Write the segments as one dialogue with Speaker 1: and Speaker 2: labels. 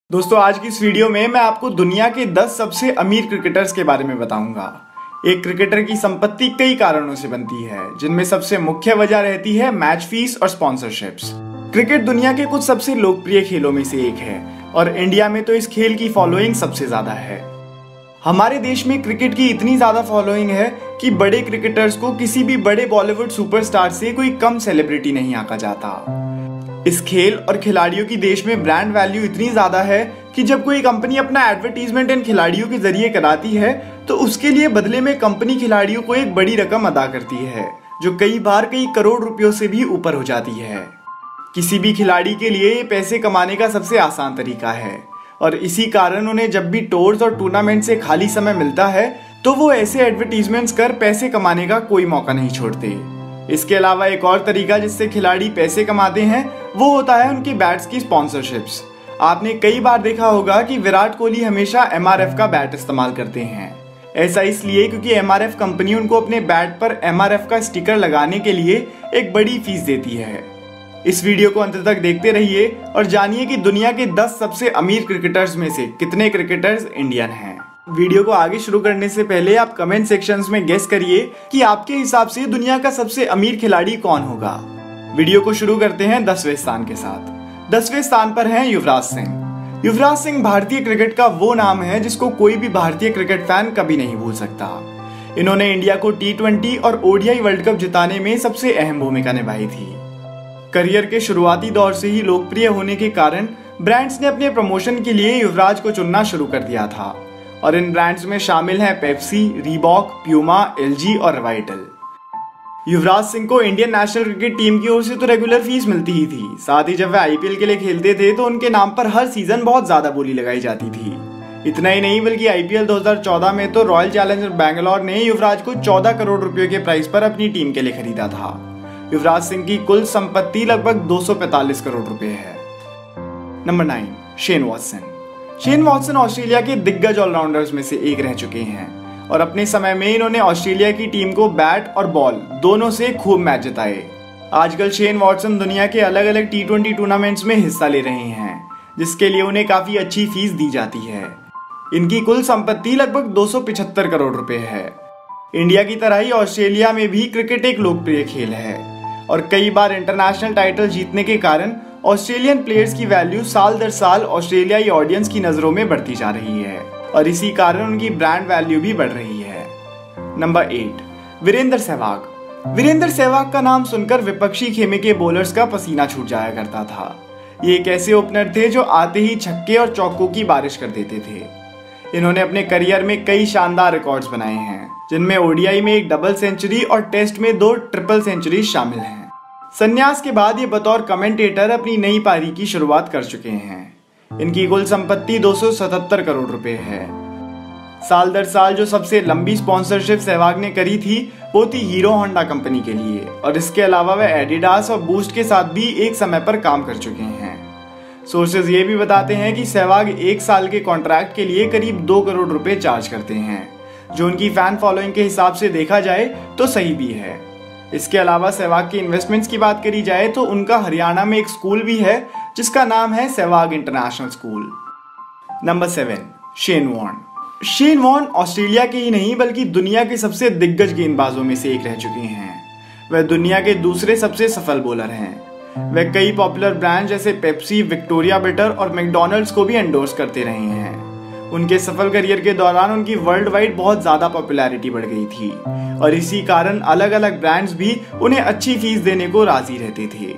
Speaker 1: दोस्तों आज की इस वीडियो में मैं आपको दुनिया के 10 सबसे अमीर क्रिकेटर्स के बारे में बताऊंगा। एक क्रिकेटर की संपत्ति कई कारणों से बनती है, जिनमें सबसे मुख्य वजह रहती है मैच फीस और स्पॉन्सरशिप्स। क्रिकेट दुनिया के कुछ सबसे लोकप्रिय खेलों में से एक है और इंडिया में तो इस खेल की फॉलोइंग सबसे ज्यादा है। हमारे देश में क्रिकेट की इतनी ज्यादा फॉलोइंग है कि बड़े क्रिकेटर्स को किसी भी बड़े बॉलीवुड सुपरस्टार से कोई कम सेलिब्रिटी नहीं आंका जाता। इस खेल और खिलाड़ियों की देश में ब्रांड वैल्यू इतनी ज्यादा है कि जब कोई कंपनी अपना एडवर्टीजमेंट इन खिलाड़ियों के जरिए कराती है तो उसके लिए बदले में कंपनी खिलाड़ियों को एक बड़ी रकम अदा करती है, जो कई बार कई करोड़ रुपयों से भी ऊपर हो जाती है। किसी भी खिलाड़ी के लिए ये पैसे कमाने का सबसे आसान तरीका है और इसी कारण उन्हें जब भी टूर्स और टूर्नामेंट से खाली समय मिलता है तो वो ऐसे एडवर्टीजमेंट्स कर पैसे कमाने का कोई मौका नहीं छोड़ते। इसके अलावा एक और तरीका जिससे खिलाड़ी पैसे कमाते हैं वो होता है उनके बैट्स की स्पॉन्सरशिप्स। आपने कई बार देखा होगा कि विराट कोहली हमेशा MRF का बैट इस्तेमाल करते हैं। ऐसा इसलिए क्योंकि MRF कंपनी उनको अपने बैट पर MRF का स्टिकर लगाने के लिए एक बड़ी फीस देती है। इस वीडियो को अंत तक देखते रहिए और जानिए कि दुनिया के 10 सबसे अमीर क्रिकेटर्स में से कितने क्रिकेटर्स इंडियन हैं। वीडियो को आगे शुरू करने से पहले आप कमेंट सेक्शंस में गेस करिए कि आपके हिसाब से दुनिया का सबसे अमीर खिलाड़ी कौन होगा। वीडियो को शुरू करते हैं 10वें स्थान के साथ। 10वें स्थान पर हैं युवराज सिंह। युवराज सिंह भारतीय क्रिकेट का वो नाम है जिसको कोई भी भारतीय क्रिकेट फैन कभी नहीं भूल सकता। इन्होंने इंडिया को T20 और ODI वर्ल्ड कप जिताने में सबसे अहम भूमिका निभाई थी। करियर के शुरुआती दौर से ही लोकप्रिय होने के कारण ब्रांड्स ने अपने प्रमोशन के लिए युवराज को चुनना शुरू कर दिया था और इन ब्रांड्स में शामिल हैं पेप्सी, रीबॉक, प्यूमा, LG और वाइटल। युवराज सिंह को इंडियन नेशनल क्रिकेट टीम की ओर से तो रेगुलर फीस मिलती ही थी, साथ ही जब वे IPL के लिए खेलते थे तो उनके नाम पर हर सीजन बहुत ज्यादा बोली लगाई जाती थी। इतना ही नहीं बल्कि IPL 2014 में तो रॉयल चैलेंजर बैंगलोर ने युवराज को 14 करोड़ रुपयों के प्राइस पर अपनी टीम के लिए खरीदा था। युवराज सिंह की कुल संपत्ति लगभग 245 करोड़ रुपए है। Number 9, Shane Watson. Shane Watson Australia के दिग्गज ऑलराउंडर्स में से एक रह चुके हैं और अपने समय में इन्होंने ऑस्ट्रेलिया की टीम को बैट और बॉल दोनों से खूब मैच जिताए। आजकल शेन वॉटसन दुनिया के अलग अलग T20 टूर्नामेंट्स में हिस्सा ले रहे हैं, जिसके लिए उन्हें काफी अच्छी फीस दी जाती है। इनकी कुल संपत्ति लगभग 275 करोड़ रुपए है। इंडिया की तरह ही ऑस्ट्रेलिया में भी क्रिकेट एक लोकप्रिय खेल है और कई बार इंटरनेशनल टाइटल जीतने के कारण ऑस्ट्रेलियन प्लेयर्स की वैल्यू साल दर साल ऑस्ट्रेलियाई ऑडियंस की नजरों में बढ़ती जा रही है और इसी कारण उनकी ब्रांड वैल्यू भी बढ़ रही है। नंबर 8, वीरेंद्र सहवाग। वीरेंद्र सहवाग का नाम सुनकर विपक्षी खेमे के बॉलर्स का पसीना छूट जाया करता था। ये एक ऐसे ओपनर थे जो आते ही छक्के और चौकों की बारिश कर देते थे। इन्होंने अपने करियर में कई शानदार रिकॉर्ड्स बनाए हैं, जिनमें ODI में एक डबल सेंचुरी और टेस्ट में 2 ट्रिपल सेंचुरी शामिल हैं। संन्यास के बाद ये बतौर कमेंटेटर अपनी नई पारी की शुरुआत कर चुके हैं। इनकी कुल संपत्ति 277 करोड़ रुपए है। साल दर साल जो सबसे लंबी स्पॉन्सरशिप सहवाग ने करी थी वो थी हीरो होंडा कंपनी के लिए और इसके अलावा वे एडिडास और बूस्ट के साथ भी एक समय पर काम कर चुके हैं। सोर्सेज ये भी बताते हैं कि सहवाग 1 साल के कॉन्ट्रैक्ट के लिए करीब 2 करोड़ रुपए चार्ज करते हैं, जो उनकी फैन फॉलोइंग के हिसाब से देखा जाए तो सही भी है। इसके अलावा सहवाग की इन्वेस्टमेंट्स की बात करी जाए तो उनका हरियाणा में एक स्कूल भी है जिसका नाम है Sehwag international school. Number 7, Shane Warne. Shane Warne Australia के ही नहीं बल्कि दुनिया के सबसे दिग्गज गेंदबाजों में से एक रह चुके हैं। वह दुनिया के दूसरे सबसे सफल बॉलर हैं। वह कई पॉपुलर ब्रांड जैसे पेप्सी, विक्टोरिया बिटर और मैकडॉनल्ड्स को भी एंडोर्स करते रहे हैं। उनके सफल करियर के दौरान उनकी वर्ल्ड वाइड बहुत ज्यादा पॉपुलैरिटी बढ़ गई थी और इसी कारण अलग अलग ब्रांड्स भी उन्हें अच्छी फीस देने को राजी रहते थे।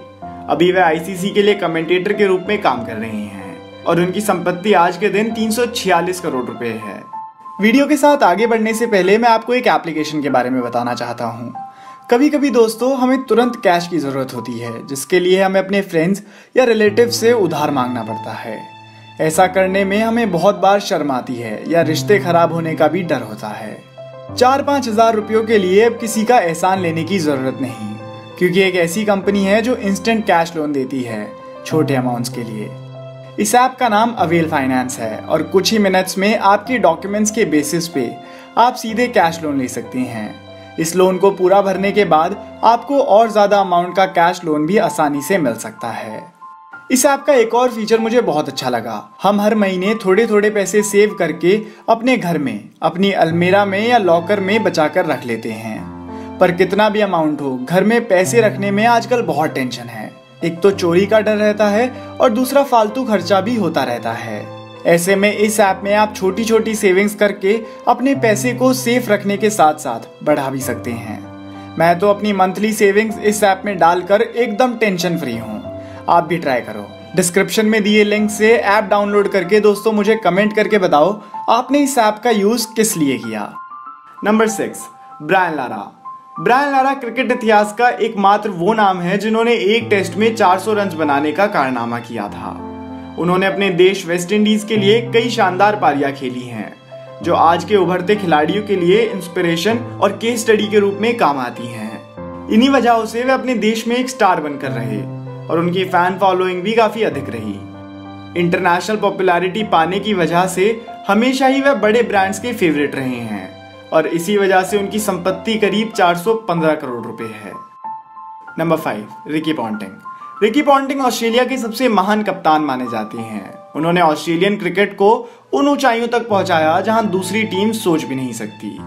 Speaker 1: अभी वे ICC के लिए कमेंटेटर के रूप में काम कर रहे हैं और उनकी संपत्ति आज के दिन 346 करोड़ रुपए है। वीडियो के साथ आगे बढ़ने से पहले मैं आपको एक एप्लीकेशन के बारे में बताना चाहता हूँ। कभी कभी दोस्तों हमें तुरंत कैश की जरूरत होती है, जिसके लिए हमें अपने फ्रेंड्स या रिलेटिव से उधार मांगना पड़ता है। ऐसा करने में हमें बहुत बार शर्म आती है या रिश्ते खराब होने का भी डर होता है। 4-5 हजार रुपयों के लिए अब किसी का एहसान लेने की जरूरत नहीं, क्योंकि एक ऐसी कंपनी है जो इंस्टेंट कैश लोन देती है छोटे अमाउंट्स के लिए। इस ऐप का नाम अवेल फाइनेंस है और कुछ ही मिनट्स में आपके डॉक्यूमेंट्स के बेसिस पे आप सीधे कैश लोन ले सकते हैं। इस लोन को पूरा भरने के बाद आपको और ज्यादा अमाउंट का कैश लोन भी आसानी से मिल सकता है। इस ऐप का एक और फीचर मुझे बहुत अच्छा लगा। हम हर महीने थोड़े थोड़े पैसे सेव करके अपने घर में, अपनी अलमीरा में या लॉकर में बचा कर रख लेते हैं। पर कितना भी अमाउंट हो, घर में पैसे रखने में आजकल बहुत टेंशन है। एक तो चोरी का डर रहता है और दूसरा फालतू खर्चा भी होता रहता है। ऐसे में इस ऐप में आप छोटी छोटी सेविंग्स करके अपने पैसे को सेफ रखने के साथ साथ बढ़ा भी सकते हैं। मैं तो अपनी मंथली सेविंग्स इस ऐप में डालकर एकदम टेंशन फ्री हूँ। आप भी ट्राई करो। डिस्क्रिप्शन में दिए लिंक से ऐप डाउनलोड करके दोस्तों मुझे कमेंट करके बताओ आपने इस ऐप का यूज किस लिए किया। Number 6, Brian Lara. Brian Lara cricket इतिहास का एकमात्र वो नाम है जिन्होंने एक टेस्ट में 400 रन बनाने का कारनामा किया था। उन्होंने अपने देश वेस्ट इंडीज के लिए कई शानदार पारियां खेली हैं, जो आज के उभरते खिलाड़ियों के लिए इंस्पिरेशन और केस स्टडी के रूप में काम आती हैं। इन्हीं वजहों से वे अपने देश में एक स्टार बनकर रहे और उनकी फैन फॉलोइंग भी काफी अधिक रही। इंटरनेशनल पॉपुलैरिटी पाने की वजह से हमेशा ही वह बड़े ब्रांड्स के फेवरेट रहे हैं और इसी वजह से उनकी संपत्ति करीब 415 करोड़ रुपए है। Number 5, Ricky Ponting. Ricky Ponting Australia के सबसे महान कप्तान माने जाते हैं। उन्होंने ऑस्ट्रेलियन क्रिकेट को उन ऊंचाइयों तक पहुंचाया जहां दूसरी टीम सोच भी नहीं सकती।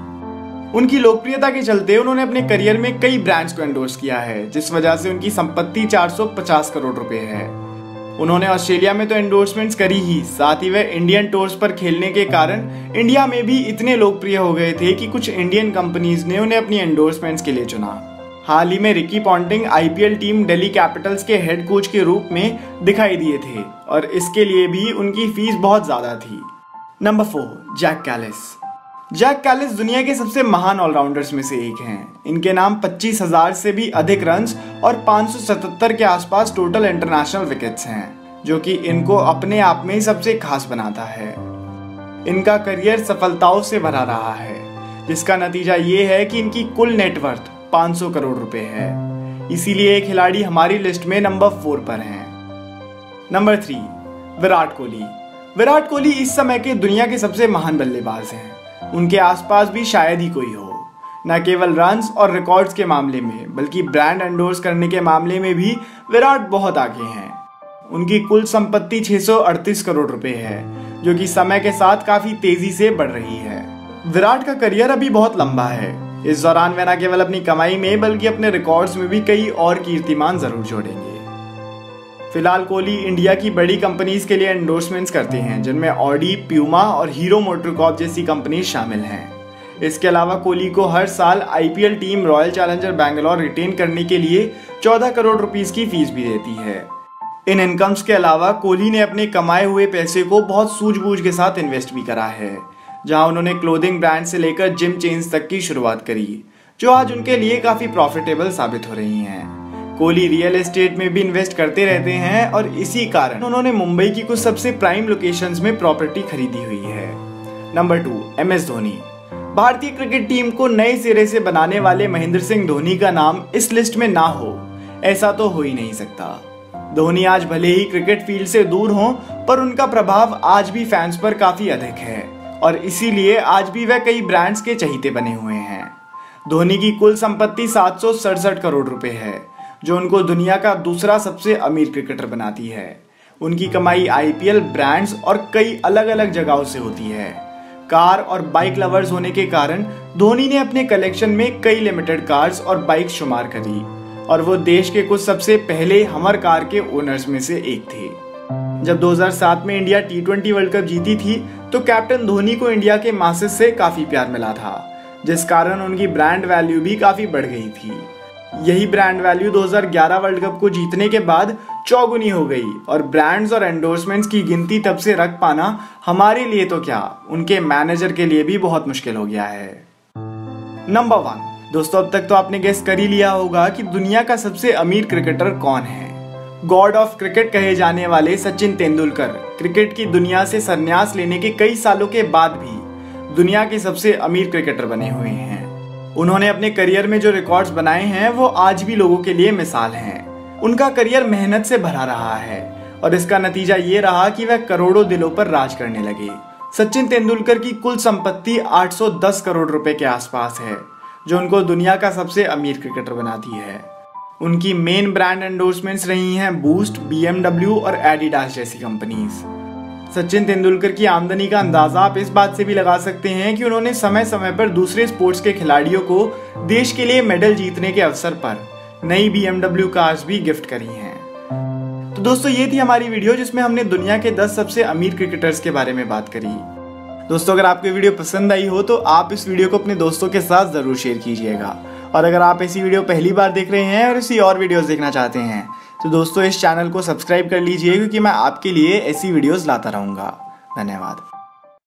Speaker 1: उनकी लोकप्रियता के चलते उन्होंने अपने करियर में कई ब्रांड्स को एंडोर्स किया है, जिस वजह से उनकी संपत्ति 450 करोड़ रुपए है। उन्होंने ऑस्ट्रेलिया में तो एंडोर्समेंट्स करी ही, साथ ही वह इंडियन टूर्स पर खेलने के कारण इंडिया में भी इतने लोकप्रिय हो गए थे कि कुछ इंडियन कंपनीज ने उन्हें अपनी एंडोर्समेंट्स के लिए चुना। हाल ही में Ricky Ponting IPL team Delhi Capitals के हेड कोच के रूप में दिखाई दिए थे और इसके लिए भी उनकी फीस बहुत ज्यादा थी। Number 4, Jack Kallis. Jack Kallis दुनिया के सबसे महान ऑलराउंडर्स में से एक हैं। इनके नाम 25,000 से भी अधिक रन्स और 577 के आसपास टोटल इंटरनेशनल विकेट्स हैं, जो कि इनको अपने आप में सबसे खास बनाता है। इनका करियर सफलताओं से भरा रहा है, जिसका नतीजा ये है कि इनकी कुल नेटवर्थ 500 करोड़ रुपए है। इसीलिए ये खिलाड़ी हमारी लिस्ट में नंबर 4 पर हैं। नंबर 3, विराट कोहली। विराट कोहली इस समय के दुनिया के सबसे महान बल्लेबाज हैं। उनके आसपास भी शायद ही कोई हो। न केवल रन्स और रिकॉर्ड्स के मामले में, बल्कि ब्रांड एंडोर्स करने के मामले में भी विराट बहुत आगे हैं। उनकी कुल संपत्ति 638 करोड़ रुपए है, जो कि समय के साथ काफी तेजी से बढ़ रही है। विराट का करियर अभी बहुत लंबा है। इस दौरान वे न केवल अपनी कमाई में बल्कि अपने रिकॉर्ड्स में भी कई और कीर्तिमान जरूर जोड़ेंगे। फिलहाल कोहली इंडिया की बड़ी कंपनीज के लिए एंडोर्समेंट्स करते हैं, जिनमें ऑडी, प्यूमा और हीरो मोटरकॉर्प जैसी कंपनीज शामिल हैं। इसके अलावा कोहली को हर साल IPL team Royal Challenger Bangalore retain करने के लिए 14 करोड़ रुपीस की फीस भी देती है। इन इनकम्स के अलावा कोहली ने अपने कमाए हुए पैसे को बहुत सूझबूझ के साथ इन्वेस्ट भी करा है, जहां उन्होंने क्लोथिंग ब्रांड से लेकर जिम चेन्स तक की शुरुआत करी, जो आज उनके लिए काफी प्रॉफिटेबल साबित हो रही हैं। कोहली रियल एस्टेट में भी इन्वेस्ट करते रहते हैं और इसी कारण उन्होंने मुंबई की कुछ सबसे प्राइम लोकेशंस में प्रॉपर्टी खरीदी हुई है। Number 2, MS Dhoni. भारतीय क्रिकेट टीम को नए सिरे से बनाने वाले महेंद्र सिंह धोनी का नाम इस लिस्ट में ना हो, ऐसा तो हो ही नहीं सकता। धोनी आज भले ही क्रिकेट फील्ड से दूर हो, पर उनका प्रभाव आज भी फैंस पर काफी अधिक है और इसीलिए आज भी वह कई ब्रांड्स के चहीते बने हुए हैं। धोनी की कुल संपत्ति 767 करोड़ रुपए है, जो उनको दुनिया का दूसरा सबसे अमीर क्रिकेटर बनाती है। उनकी कमाई आईपीएल, ब्रांड्स और कई अलग अलग जगहों से होती है। कार और बाइक लवर्स होने के कारण धोनी ने अपने कलेक्शन में कई लिमिटेड कार्स और बाइक शुमार करी और वो देश के कुछ सबसे पहले हमर कार के ओनर्स में से एक थे। जब 2007 में इंडिया T20 वर्ल्ड कप जीती थी तो कैप्टन धोनी को इंडिया के मासेस से काफी प्यार मिला था, जिस कारण उनकी ब्रांड वैल्यू भी काफी बढ़ गई थी। यही ब्रांड वैल्यू 2011 वर्ल्ड कप को जीतने के बाद चौगुनी हो गई और ब्रांड्स और एंडोर्समेंट्स की गिनती तब से रख पाना हमारे लिए तो क्या, उनके मैनेजर के लिए भी बहुत मुश्किल हो गया है। नंबर 1, दोस्तों अब तक तो आपने गेस कर ही लिया होगा कि दुनिया का सबसे अमीर क्रिकेटर कौन है। गॉड ऑफ क्रिकेट कहे जाने वाले सचिन तेंदुलकर क्रिकेट की दुनिया से संन्यास लेने के कई सालों के बाद भी दुनिया के सबसे अमीर क्रिकेटर बने हुए हैं। उन्होंने अपने करियर में जो रिकॉर्ड्स बनाए हैं वो आज भी लोगों के लिए मिसाल हैं। उनका करियर मेहनत से भरा रहा है और इसका नतीजा ये रहा कि वह करोड़ों दिलों पर राज करने लगे। सचिन तेंदुलकर की कुल संपत्ति 810 करोड़ रुपए के आसपास है, जो उनको दुनिया का सबसे अमीर क्रिकेटर बनाती है। उनकी मेन ब्रांड एंडोर्समेंट्स रही हैं बूस्ट, BMW और एडिडास जैसी कंपनीज। सचिन तेंदुलकर की आमदनी का अंदाजा आप इस बात से भी लगा सकते हैं कि उन्होंने समय समय पर दूसरे स्पोर्ट्स के खिलाड़ियों को देश के लिए मेडल जीतने के अवसर पर नई BMW कार्स भी गिफ्ट करी हैं। तो दोस्तों ये थी हमारी वीडियो जिसमें हमने दुनिया के 10 सबसे अमीर क्रिकेटर्स के बारे में बात करी। दोस्तों अगर आपको वीडियो पसंद आई हो तो आप इस वीडियो को अपने दोस्तों के साथ जरूर शेयर कीजिएगा। और अगर आप ऐसी वीडियो पहली बार देख रहे हैं और ऐसी और वीडियोस देखना चाहते हैं तो दोस्तों इस चैनल को सब्सक्राइब कर लीजिए, क्योंकि मैं आपके लिए ऐसी वीडियोस लाता रहूँगा। धन्यवाद।